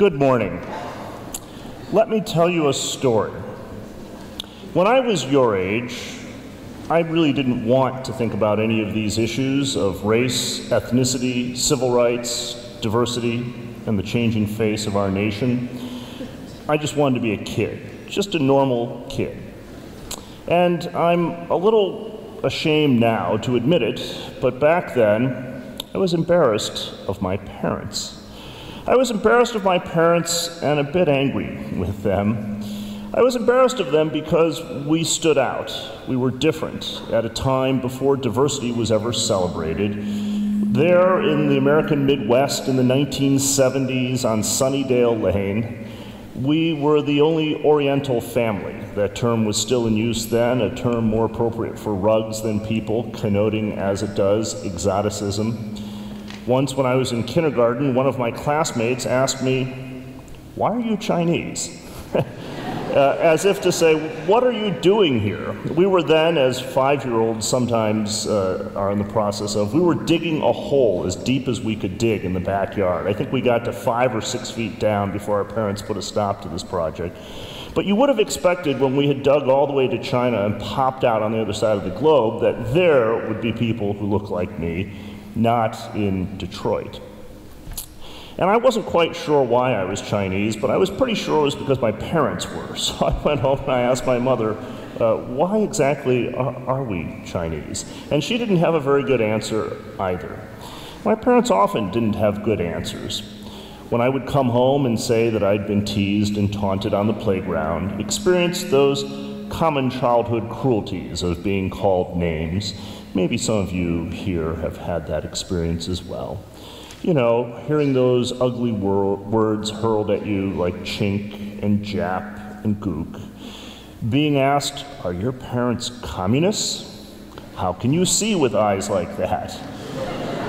Good morning. Let me tell you a story. When I was your age, I really didn't want to think about any of these issues of race, ethnicity, civil rights, diversity, and the changing face of our nation. I just wanted to be a kid, just a normal kid. And I'm a little ashamed now to admit it, but back then, I was embarrassed of my parents. I was embarrassed of my parents and a bit angry with them. I was embarrassed of them because we stood out. We were different at a time before diversity was ever celebrated. There in the American Midwest in the 1970s on Sunnydale Lane, we were the only Oriental family. That term was still in use then, a term more appropriate for rugs than people, connoting as it does exoticism. Once when I was in kindergarten, one of my classmates asked me, "Why are you Chinese?" As if to say, what are you doing here? We were then, as 5-year-olds sometimes are in the process of, we were digging a hole as deep as we could dig in the backyard. I think we got to 5 or 6 feet down before our parents put a stop to this project. But you would have expected when we had dug all the way to China and popped out on the other side of the globe that there would be people who look like me, not in Detroit. And I wasn't quite sure why I was Chinese, but I was pretty sure it was because my parents were. So I went home and I asked my mother, why exactly are we Chinese? And she didn't have a very good answer either. My parents often didn't have good answers. When I would come home and say that I'd been teased and taunted on the playground, experienced those common childhood cruelties of being called names, maybe some of you here have had that experience as well. You know, hearing those ugly words hurled at you like chink and jap and gook. Being asked, are your parents communists? How can you see with eyes like that?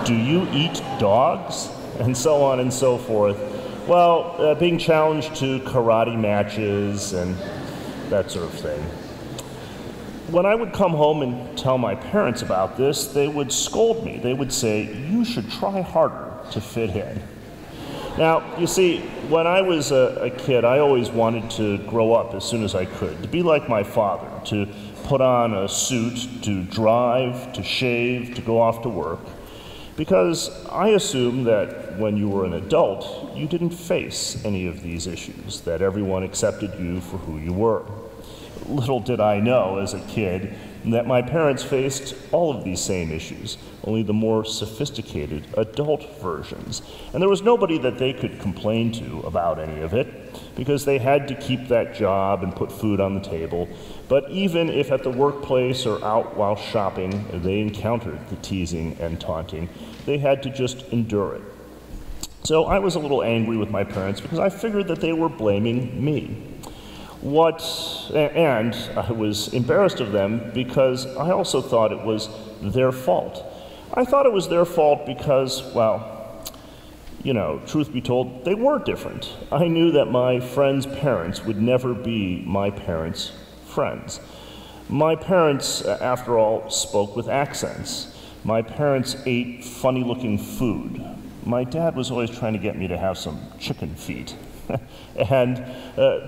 Do you eat dogs? And so on and so forth. Well, being challenged to karate matches and that sort of thing. When I would come home and tell my parents about this, they would scold me. They would say, you should try harder to fit in. Now, you see, when I was a kid, I always wanted to grow up as soon as I could, to be like my father, to put on a suit, to drive, to shave, to go off to work, because I assumed that when you were an adult, you didn't face any of these issues, that everyone accepted you for who you were. Little did I know as a kid that my parents faced all of these same issues, only the more sophisticated adult versions. And there was nobody that they could complain to about any of it, because they had to keep that job and put food on the table. But even if at the workplace or out while shopping they encountered the teasing and taunting, they had to just endure it. So I was a little angry with my parents because I figured that they were blaming me. And I was embarrassed of them because I also thought it was their fault. I thought it was their fault because, well, you know, truth be told, they were different. I knew that my friends' parents would never be my parents' friends. My parents, after all, spoke with accents. My parents ate funny-looking food. My dad was always trying to get me to have some chicken feet. And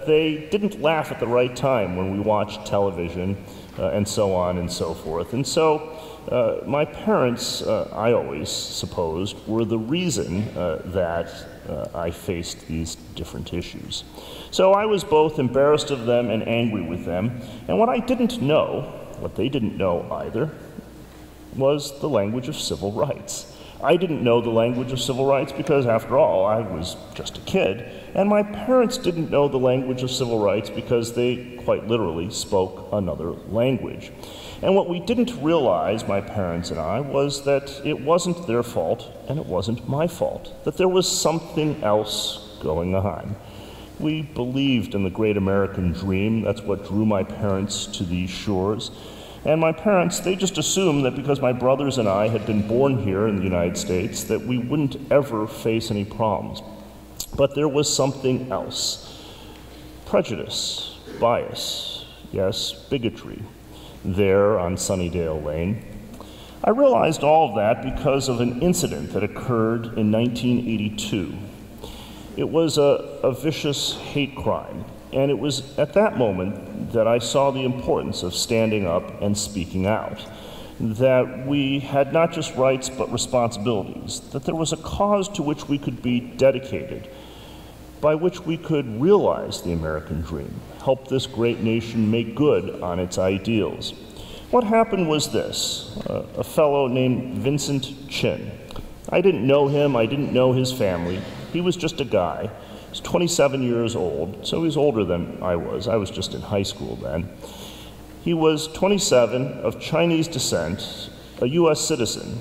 they didn't laugh at the right time when we watched television and so on and so forth. And so my parents, I always supposed, were the reason that I faced these different issues. So I was both embarrassed of them and angry with them. And what I didn't know, what they didn't know either, was the language of civil rights. I didn't know the language of civil rights because, after all, I was just a kid, and my parents didn't know the language of civil rights because they quite literally spoke another language. And what we didn't realize, my parents and I, was that it wasn't their fault and it wasn't my fault, that there was something else going on. We believed in the great American dream. That's what drew my parents to these shores. And my parents, they just assumed that because my brothers and I had been born here in the United States, that we wouldn't ever face any problems. But there was something else. Prejudice, bias, yes, bigotry, there on Sunnydale Lane. I realized all of that because of an incident that occurred in 1982. It was a vicious hate crime, and it was at that moment that I saw the importance of standing up and speaking out, that we had not just rights but responsibilities, that there was a cause to which we could be dedicated, by which we could realize the American dream, help this great nation make good on its ideals. What happened was this: a fellow named Vincent Chin. I didn't know him, I didn't know his family. He was just a guy. He was 27 years old, so he's older than I was. I was just in high school then. He was 27, of Chinese descent, a US citizen,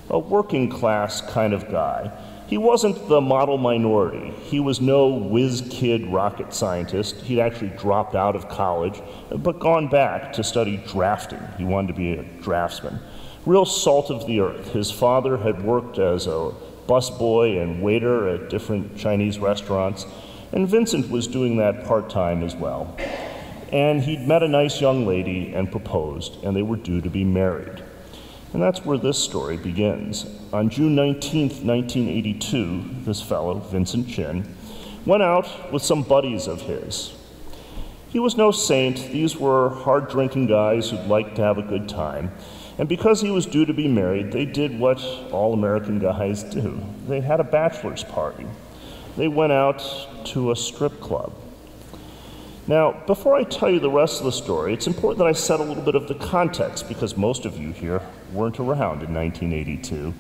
a working class kind of guy. He wasn't the model minority. He was no whiz kid rocket scientist. He'd actually dropped out of college, but gone back to study drafting. He wanted to be a draftsman. Real salt of the earth. His father had worked as a busboy and waiter at different Chinese restaurants, and Vincent was doing that part-time as well. And he'd met a nice young lady and proposed, and they were due to be married. And that's where this story begins. On June 19th, 1982, this fellow, Vincent Chin, went out with some buddies of his. He was no saint. These were hard-drinking guys who'd like to have a good time. And because he was due to be married, they did what all American guys do. They had a bachelor's party. They went out to a strip club. Now, before I tell you the rest of the story, it's important that I set a little bit of the context, because most of you here weren't around in 1982.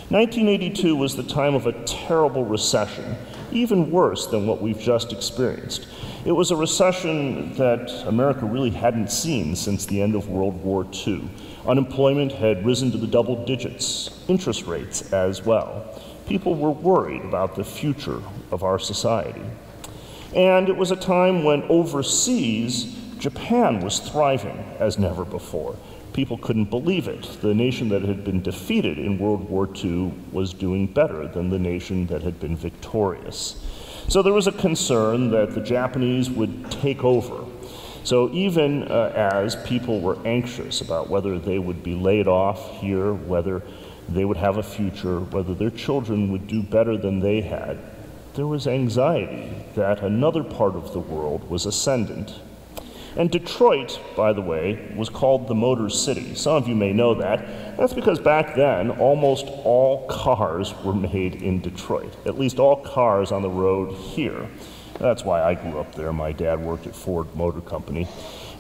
1982 was the time of a terrible recession, even worse than what we've just experienced. It was a recession that America really hadn't seen since the end of World War II. Unemployment had risen to the double digits, interest rates as well. People were worried about the future of our society. And it was a time when overseas, Japan was thriving as never before. People couldn't believe it. The nation that had been defeated in World War II was doing better than the nation that had been victorious. So there was a concern that the Japanese would take over. So even as people were anxious about whether they would be laid off here, whether they would have a future, whether their children would do better than they had, there was anxiety that another part of the world was ascendant. And Detroit, by the way, was called the Motor City. Some of you may know that. That's because back then, almost all cars were made in Detroit, at least all cars on the road here. That's why I grew up there. My dad worked at Ford Motor Company.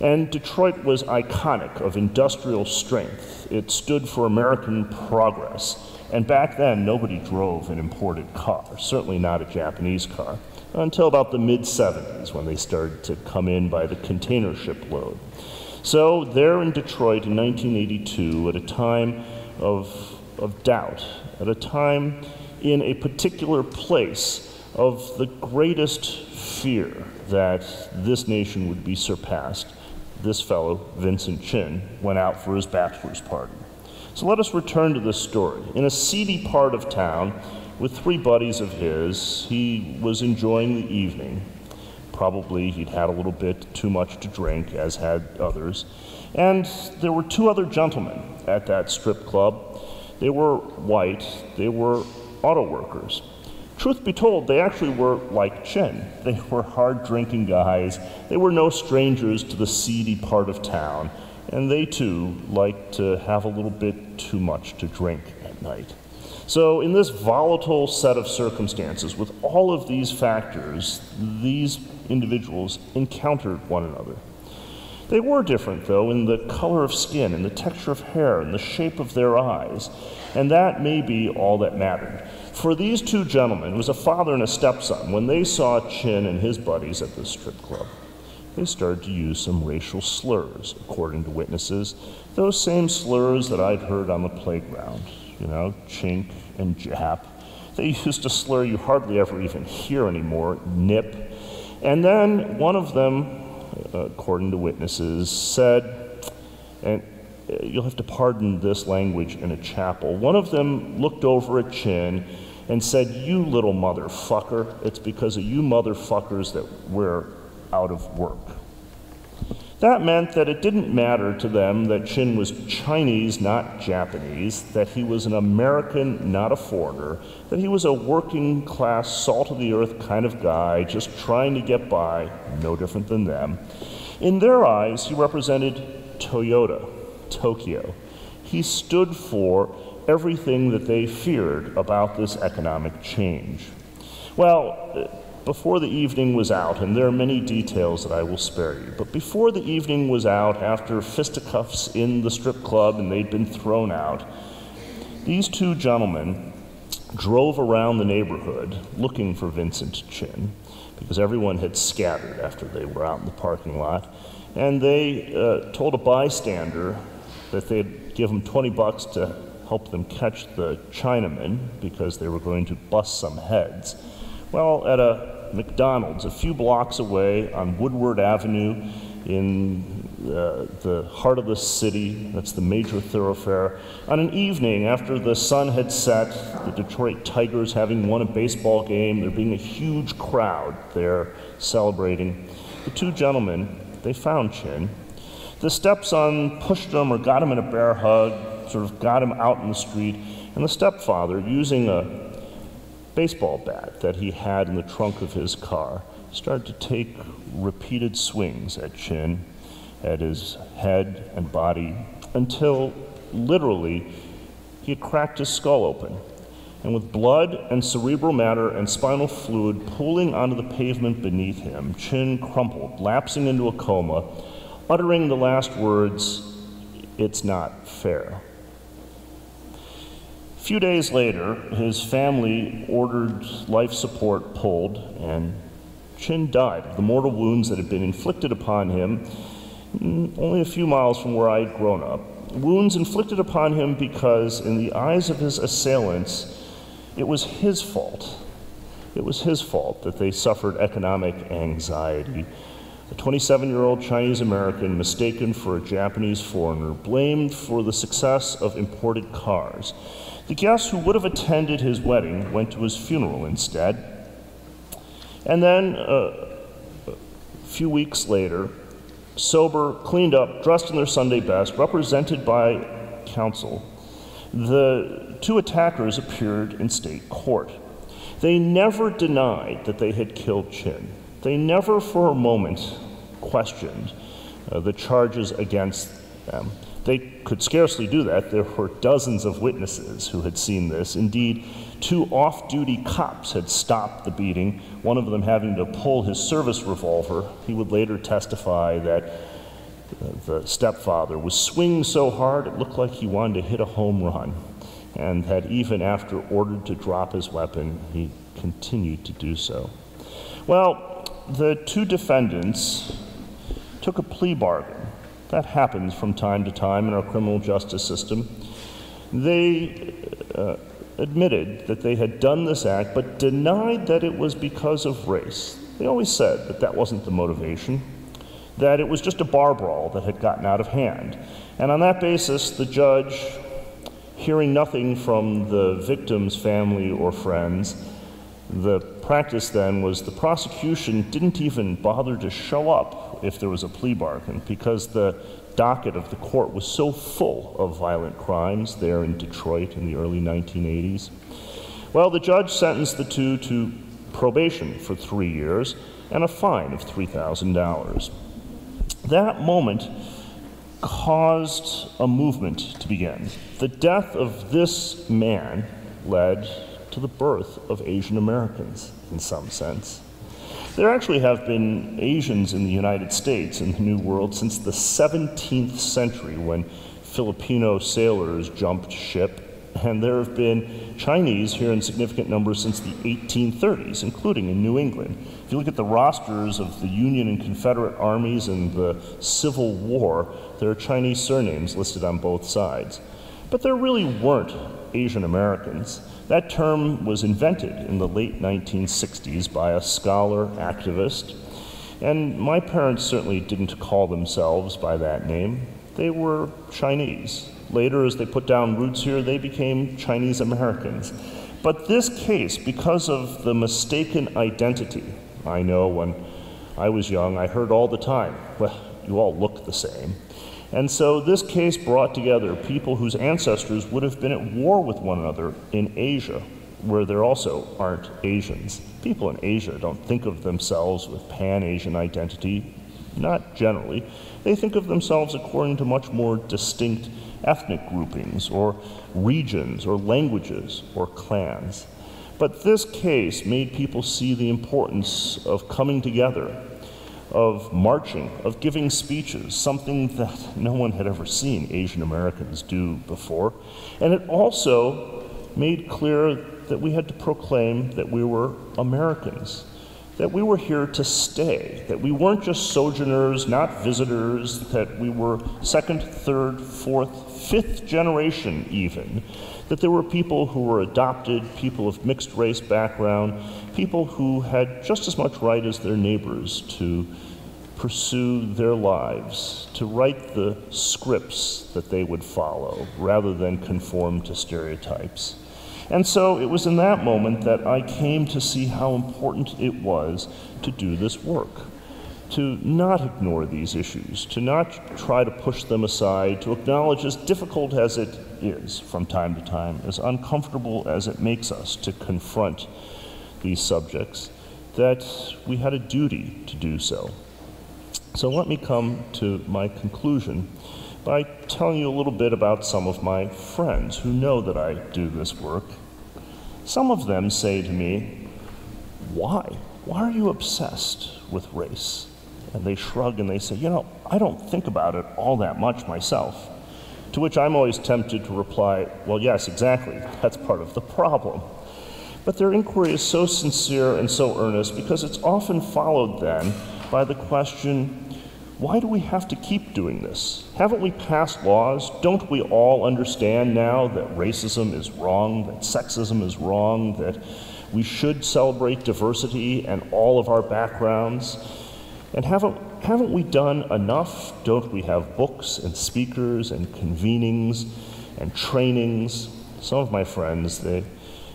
And Detroit was iconic of industrial strength. It stood for American progress. And back then, nobody drove an imported car, certainly not a Japanese car, until about the mid-70s when they started to come in by the container ship load. So there in Detroit in 1982, at a time of doubt, at a time in a particular place of the greatest fear that this nation would be surpassed, this fellow, Vincent Chin, went out for his bachelor's party. So let us return to this story. In a seedy part of town, with three buddies of his, he was enjoying the evening. Probably he'd had a little bit too much to drink, as had others. And there were two other gentlemen at that strip club. They were white, they were auto workers. Truth be told, they actually were like Chin. They were hard-drinking guys. They were no strangers to the seedy part of town. And they too liked to have a little bit too much to drink at night. So in this volatile set of circumstances, with all of these factors, these individuals encountered one another. They were different, though, in the color of skin, in the texture of hair, and the shape of their eyes, and that may be all that mattered. For these two gentlemen, it was a father and a stepson, when they saw Chin and his buddies at the strip club, they started to use some racial slurs, according to witnesses, those same slurs that I'd heard on the playground, you know, chink and jap. They used a slur you hardly ever even hear anymore, nip. And then one of them, according to witnesses, said, and you'll have to pardon this language in a chapel, one of them looked over at Chin and said, "You little motherfucker, it's because of you motherfuckers that we're out of work." That meant that it didn't matter to them that Chin was Chinese, not Japanese, that he was an American, not a foreigner, that he was a working-class, salt-of-the-earth kind of guy, just trying to get by, no different than them. In their eyes, he represented Toyota, Tokyo. He stood for everything that they feared about this economic change. Well, before the evening was out, and there are many details that I will spare you, but before the evening was out, after fisticuffs in the strip club and they'd been thrown out, these two gentlemen drove around the neighborhood looking for Vincent Chin, because everyone had scattered after they were out in the parking lot, and they told a bystander that they'd give him $20 to help them catch the Chinaman because they were going to bust some heads. Well, at a McDonald's a few blocks away on Woodward Avenue in the heart of the city, that's the major thoroughfare, on an evening after the sun had set, the Detroit Tigers having won a baseball game, there being a huge crowd there celebrating, the two gentlemen, they found Chin. The stepson pushed him or got him in a bear hug, sort of got him out in the street, and the stepfather, using a baseball bat that he had in the trunk of his car, started to take repeated swings at Chin, at his head and body, until literally he had cracked his skull open. And with blood and cerebral matter and spinal fluid pooling onto the pavement beneath him, Chin crumpled, lapsing into a coma, uttering the last words, "It's not fair." A few days later, his family ordered life support pulled, and Chin died of the mortal wounds that had been inflicted upon him only a few miles from where I had grown up. Wounds inflicted upon him because, in the eyes of his assailants, it was his fault. It was his fault that they suffered economic anxiety. A 27-year-old Chinese American mistaken for a Japanese foreigner, blamed for the success of imported cars. The guests who would have attended his wedding went to his funeral instead. And then, a few weeks later, sober, cleaned up, dressed in their Sunday best, represented by counsel, the two attackers appeared in state court. They never denied that they had killed Chin. They never for a moment questioned the charges against them. They could scarcely do that. There were dozens of witnesses who had seen this. Indeed, two off-duty cops had stopped the beating, one of them having to pull his service revolver. He would later testify that the stepfather was swinging so hard it looked like he wanted to hit a home run, and that even after ordered to drop his weapon, he continued to do so. Well, the two defendants took a plea bargain. That happens from time to time in our criminal justice system. They admitted that they had done this act, but denied that it was because of race. They always said that that wasn't the motivation, that it was just a bar brawl that had gotten out of hand. And on that basis, the judge, hearing nothing from the victim's family or friends, the practice then was the prosecution didn't even bother to show up if there was a plea bargain, because the docket of the court was so full of violent crimes there in Detroit in the early 1980s. Well, the judge sentenced the two to probation for 3 years and a fine of $3,000. That moment caused a movement to begin. The death of this man led to the birth of Asian Americans, in some sense. There actually have been Asians in the United States and the New World since the 17th century, when Filipino sailors jumped ship, and there have been Chinese here in significant numbers since the 1830s, including in New England. If you look at the rosters of the Union and Confederate armies in the Civil War, there are Chinese surnames listed on both sides. But there really weren't Asian Americans. That term was invented in the late 1960s by a scholar activist, and my parents certainly didn't call themselves by that name. They were Chinese. Later, as they put down roots here, they became Chinese Americans. But this case, because of the mistaken identity, I know when I was young, I heard all the time, well, you all look the same. And so this case brought together people whose ancestors would have been at war with one another in Asia, where there also aren't Asians. People in Asia don't think of themselves with Pan-Asian identity, not generally. They think of themselves according to much more distinct ethnic groupings, or regions, or languages, or clans. But this case made people see the importance of coming together, of marching, of giving speeches, something that no one had ever seen Asian Americans do before. And it also made clear that we had to proclaim that we were Americans, that we were here to stay, that we weren't just sojourners, not visitors, that we were second, third, fourth, fifth generation even, that there were people who were adopted, people of mixed race background, people who had just as much right as their neighbors to pursue their lives, to write the scripts that they would follow, rather than conform to stereotypes. And so it was in that moment that I came to see how important it was to do this work, to not ignore these issues, to not try to push them aside, to acknowledge, as difficult as it is from time to time, as uncomfortable as it makes us to confront these subjects, that we had a duty to do so. So let me come to my conclusion by telling you a little bit about some of my friends who know that I do this work. Some of them say to me, "Why? Why are you obsessed with race?" And they shrug and they say, "You know, I don't think about it all that much myself." To which I'm always tempted to reply, "Well, yes, exactly. That's part of the problem." But their inquiry is so sincere and so earnest because it's often followed then by the question, why do we have to keep doing this? Haven't we passed laws? Don't we all understand now that racism is wrong, that sexism is wrong, that we should celebrate diversity and all of our backgrounds? And haven't we done enough? Don't we have books and speakers and convenings and trainings? Some of my friends,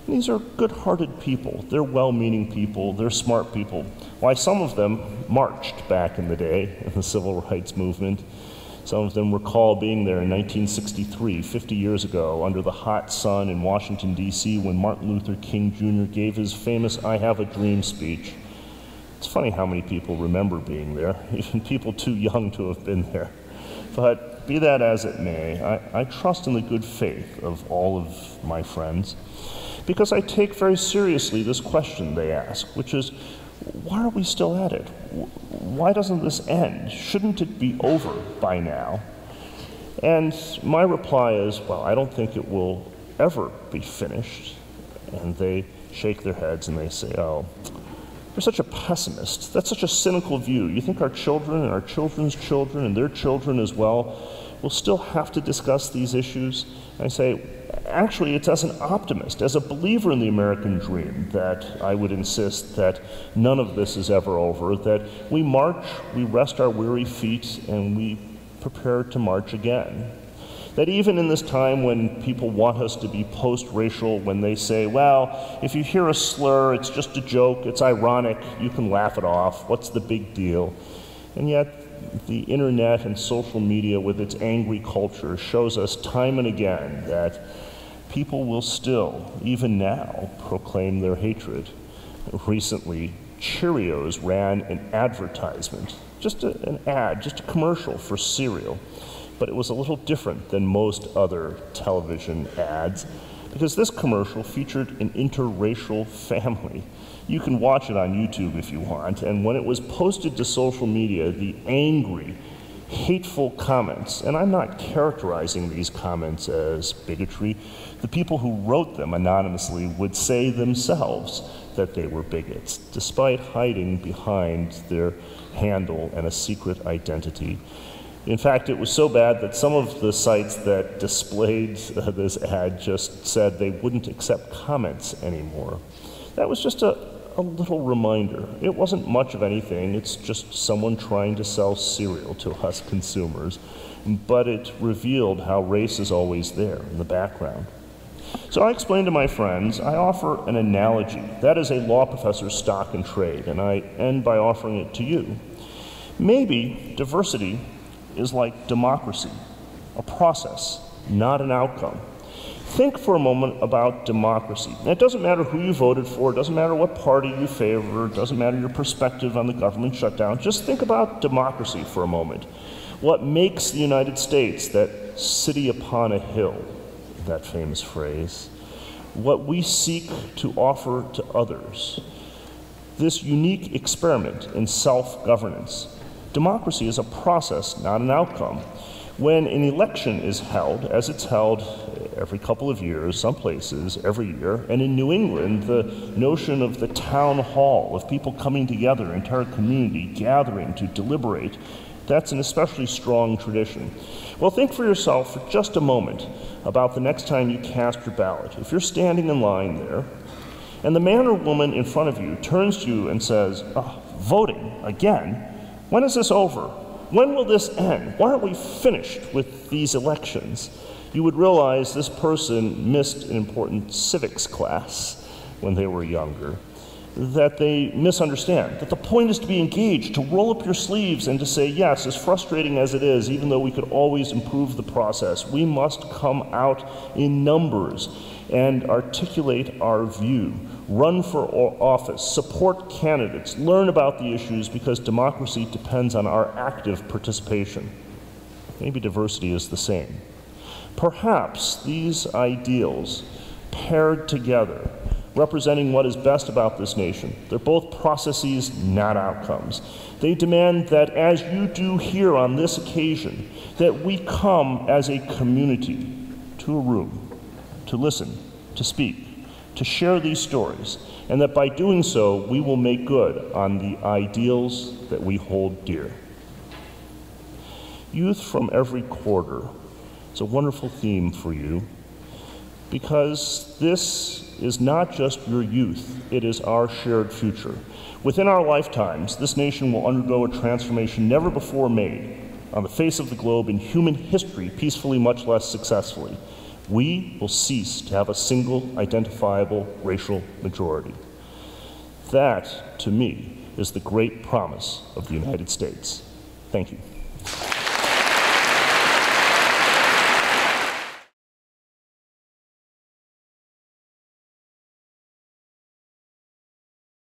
these are good-hearted people. They're well-meaning people. They're smart people. Why, some of them marched back in the day in the civil rights movement. Some of them recall being there in 1963, 50 years ago, under the hot sun in Washington, D.C., when Martin Luther King Jr. gave his famous "I Have a Dream" speech. It's funny how many people remember being there, even people too young to have been there. But be that as it may, I trust in the good faith of all of my friends, because I take very seriously this question they ask, which is, why are we still at it? Why doesn't this end? Shouldn't it be over by now? And my reply is, well, I don't think it will ever be finished. And they shake their heads and they say, oh, you're such a pessimist. That's such a cynical view. You think our children and our children's children and their children as well will still have to discuss these issues? And I say, actually, it's as an optimist, as a believer in the American dream, that I would insist that none of this is ever over, that we march, we rest our weary feet, and we prepare to march again. That even in this time when people want us to be post-racial, when they say, well, if you hear a slur, it's just a joke, it's ironic, you can laugh it off, what's the big deal? And yet, the internet and social media with its angry culture shows us time and again that people will still, even now, proclaim their hatred. Recently, Cheerios ran an advertisement, just an ad, just a commercial for cereal. But it was a little different than most other television ads, because this commercial featured an interracial family. You can watch it on YouTube if you want, and when it was posted to social media, the angry, hateful comments, and I'm not characterizing these comments as bigotry, the people who wrote them anonymously would say themselves that they were bigots, despite hiding behind their handle and a secret identity. In fact, it was so bad that some of the sites that displayed this ad just said they wouldn't accept comments anymore. That was just a little reminder. It wasn't much of anything. It's just someone trying to sell cereal to us consumers. But it revealed how race is always there in the background. So I explained to my friends, I offer an analogy. That is a law professor's stock and trade, and I end by offering it to you. Maybe diversity is like democracy, a process, not an outcome. Think for a moment about democracy. And it doesn't matter who you voted for, it doesn't matter what party you favor, it doesn't matter your perspective on the government shutdown. Just think about democracy for a moment. What makes the United States that city upon a hill, that famous phrase, what we seek to offer to others, this unique experiment in self-governance. Democracy is a process, not an outcome. When an election is held, as it's held every couple of years, some places every year, and in New England, the notion of the town hall, of people coming together, an entire community gathering to deliberate, that's an especially strong tradition. Well, think for yourself for just a moment about the next time you cast your ballot. If you're standing in line there, and the man or woman in front of you turns to you and says, "Oh, voting again? When is this over? When will this end? Why aren't we finished with these elections?" You would realize this person missed an important civics class when they were younger, that they misunderstand, that the point is to be engaged, to roll up your sleeves and to say, yes, as frustrating as it is, even though we could always improve the process, we must come out in numbers and articulate our view, run for office, support candidates, learn about the issues, because democracy depends on our active participation. Maybe diversity is the same. Perhaps these ideals paired together, representing what is best about this nation. They're both processes, not outcomes. They demand that, as you do here on this occasion, that we come as a community to a room, to listen, to speak, to share these stories, and that by doing so, we will make good on the ideals that we hold dear. Youth from every quarter is a wonderful theme for you, because this is not just your youth, it is our shared future. Within our lifetimes, this nation will undergo a transformation never before made on the face of the globe in human history, peacefully, much less successfully. We will cease to have a single identifiable racial majority. That, to me, is the great promise of the United States. Thank you.